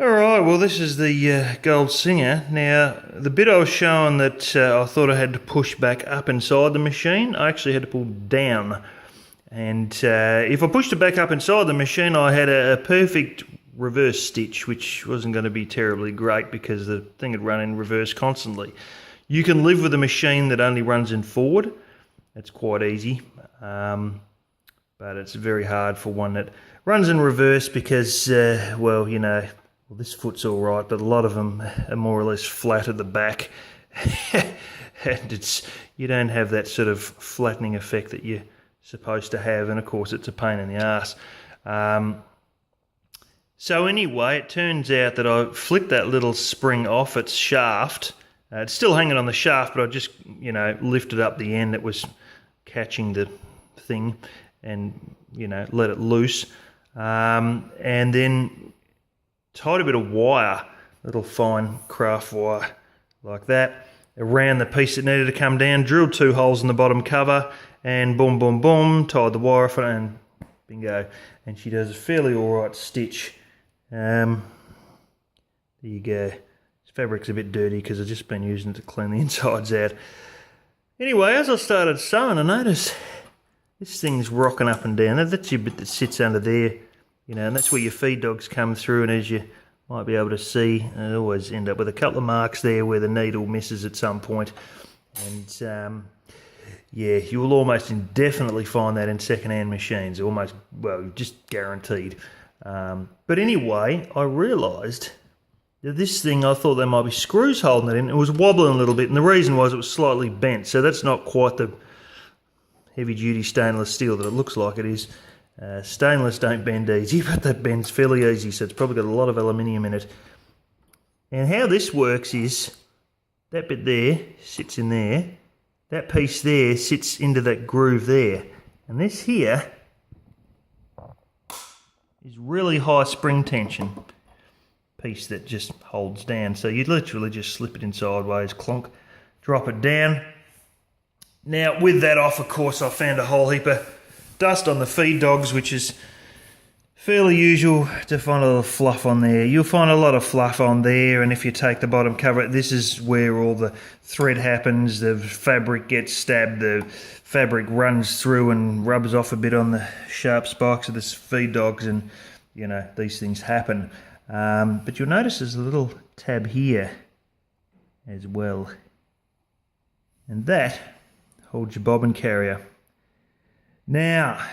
Alright, well this is the gold singer. Now, the bit I was showing that I thought I had to push back up inside the machine, I actually had to pull down. And if I pushed it back up inside the machine, I had a perfect reverse stitch, which wasn't going to be terribly great because the thing had run in reverse constantly. You can live with a machine that only runs in forward. That's quite easy. But it's very hard for one that runs in reverse because, well, this foot's all right, but a lot of them are more or less flat at the back. And you don't have that sort of flattening effect that you're supposed to have, and of course it's a pain in the ass. So anyway, it turns out that I flicked that little spring off its shaft. It's still hanging on the shaft, but I just, lifted up the end that was catching the thing and, let it loose. And then tied a bit of wire, little fine craft wire like that, around the piece that needed to come down, drilled 2 holes in the bottom cover, and boom, boom, boom, tied the wire off it, and bingo. And she does a fairly alright stitch. There you go. This fabric's a bit dirty because I've just been using it to clean the insides out. Anyway, as I started sewing, I noticed this thing's rocking up and down. That's your bit that sits under there. And that's where your feed dogs come through, and as you might be able to see, I always end up with a couple of marks there where the needle misses at some point. And yeah, you will almost indefinitely find that in second-hand machines, almost, well, just guaranteed. But anyway, I realised that this thing, I thought there might be screws holding it in. It was wobbling a little bit, and the reason was it was slightly bent, so that's not quite the heavy-duty stainless steel that it looks like it is. Stainless don't bend easy, but that bends fairly easy, so it's probably got a lot of aluminium in it. And how this works is, that bit there sits in there, that piece there sits into that groove there, and this here is really high spring tension piece that just holds down. So you literally just slip it in sideways, clonk, drop it down. Now with that off, of course, I found a whole heap of dust on the feed dogs, which is fairly usual to find a little fluff on there. You'll find a lot of fluff on there, and if you take the bottom cover, this is where all the thread happens, the fabric gets stabbed, the fabric runs through and rubs off a bit on the sharp spikes of the feed dogs, and these things happen. But you'll notice there's a little tab here as well, and that holds your bobbin carrier. Now,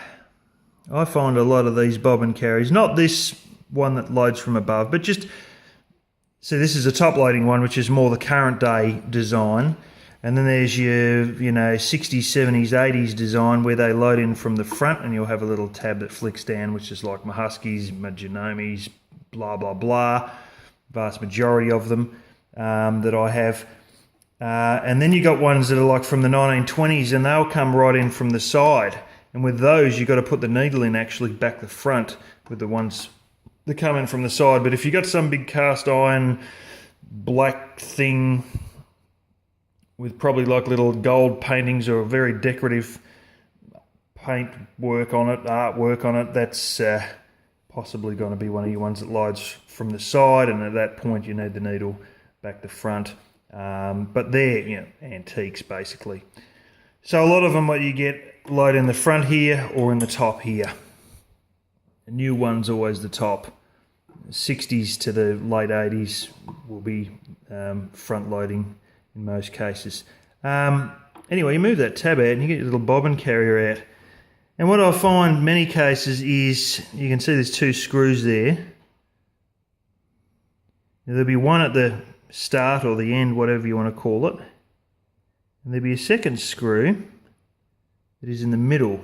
I find a lot of these bobbin carriers, not this one that loads from above, but just, so this is a top loading one, which is more the current day design. And then there's your, 60s, 70s, 80s design where they load in from the front, and you'll have a little tab that flicks down, which is like my Huskies, my Genomes, blah, blah, blah. Vast majority of them that I have. And then you got ones that are like from the 1920s, and they'll come right in from the side. And with those, you've got to put the needle in actually back the front with the ones that come in from the side. But if you've got some big cast iron black thing with probably like little gold paintings or a very decorative paint work on it, artwork on it, that's possibly going to be one of your ones that loads from the side. And at that point, you need the needle back the front. But they're, antiques basically. So a lot of them, what you get, load in the front here or in the top here. The new one's always the top. 60s to the late 80s will be front loading in most cases. Anyway, you move that tab out and you get your little bobbin carrier out. And what I find many cases is, you can see there's 2 screws there. Now, there'll be one at the start or the end, whatever you want to call it. And there'll be a second screw that is in the middle.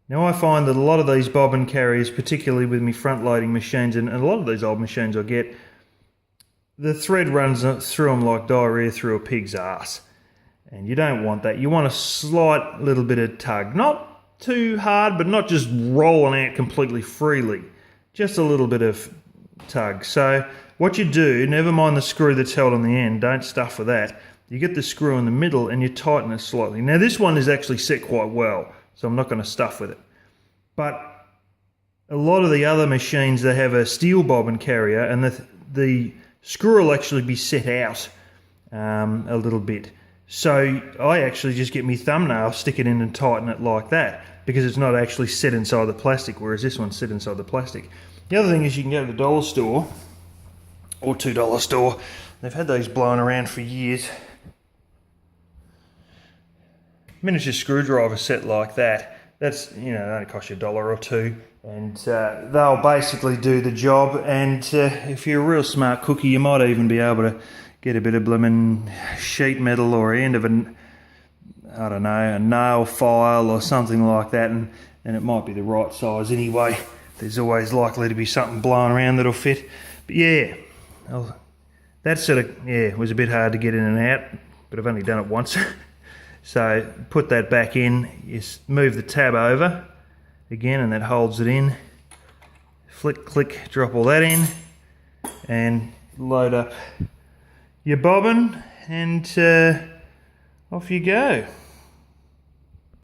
Now I find that a lot of these bobbin carriers, particularly with my front loading machines, and a lot of these old machines I get, the thread runs through them like diarrhea through a pig's ass. And you don't want that. You want a slight little bit of tug. Not too hard, but not just rolling out completely freely. Just a little bit of tug. So what you do, never mind the screw that's held on the end, don't stuff with that. You get the screw in the middle and you tighten it slightly. Now this one is actually set quite well, so I'm not going to stuff with it. But a lot of the other machines, they have a steel bobbin carrier, and the screw will actually be set out a little bit. So I actually just get my thumbnail, stick it in and tighten it like that, because it's not actually set inside the plastic, whereas this one's set inside the plastic. The other thing is you can go to the dollar store or $2 store. They've had those blown around for years. Miniature screwdriver set like that. That's, you know, it only costs you $1 or $2, and they'll basically do the job. And if you're a real smart cookie, you might even be able to get a bit of blooming sheet metal or end of I don't know, a nail file or something like that, and it might be the right size anyway. There's always likely to be something blown around that'll fit. But yeah, that sort of, yeah, was a bit hard to get in and out, but I've only done it once. So put that back in, you move the tab over again, and that holds it in. Flick, click, drop all that in, and load up your bobbin, and off you go.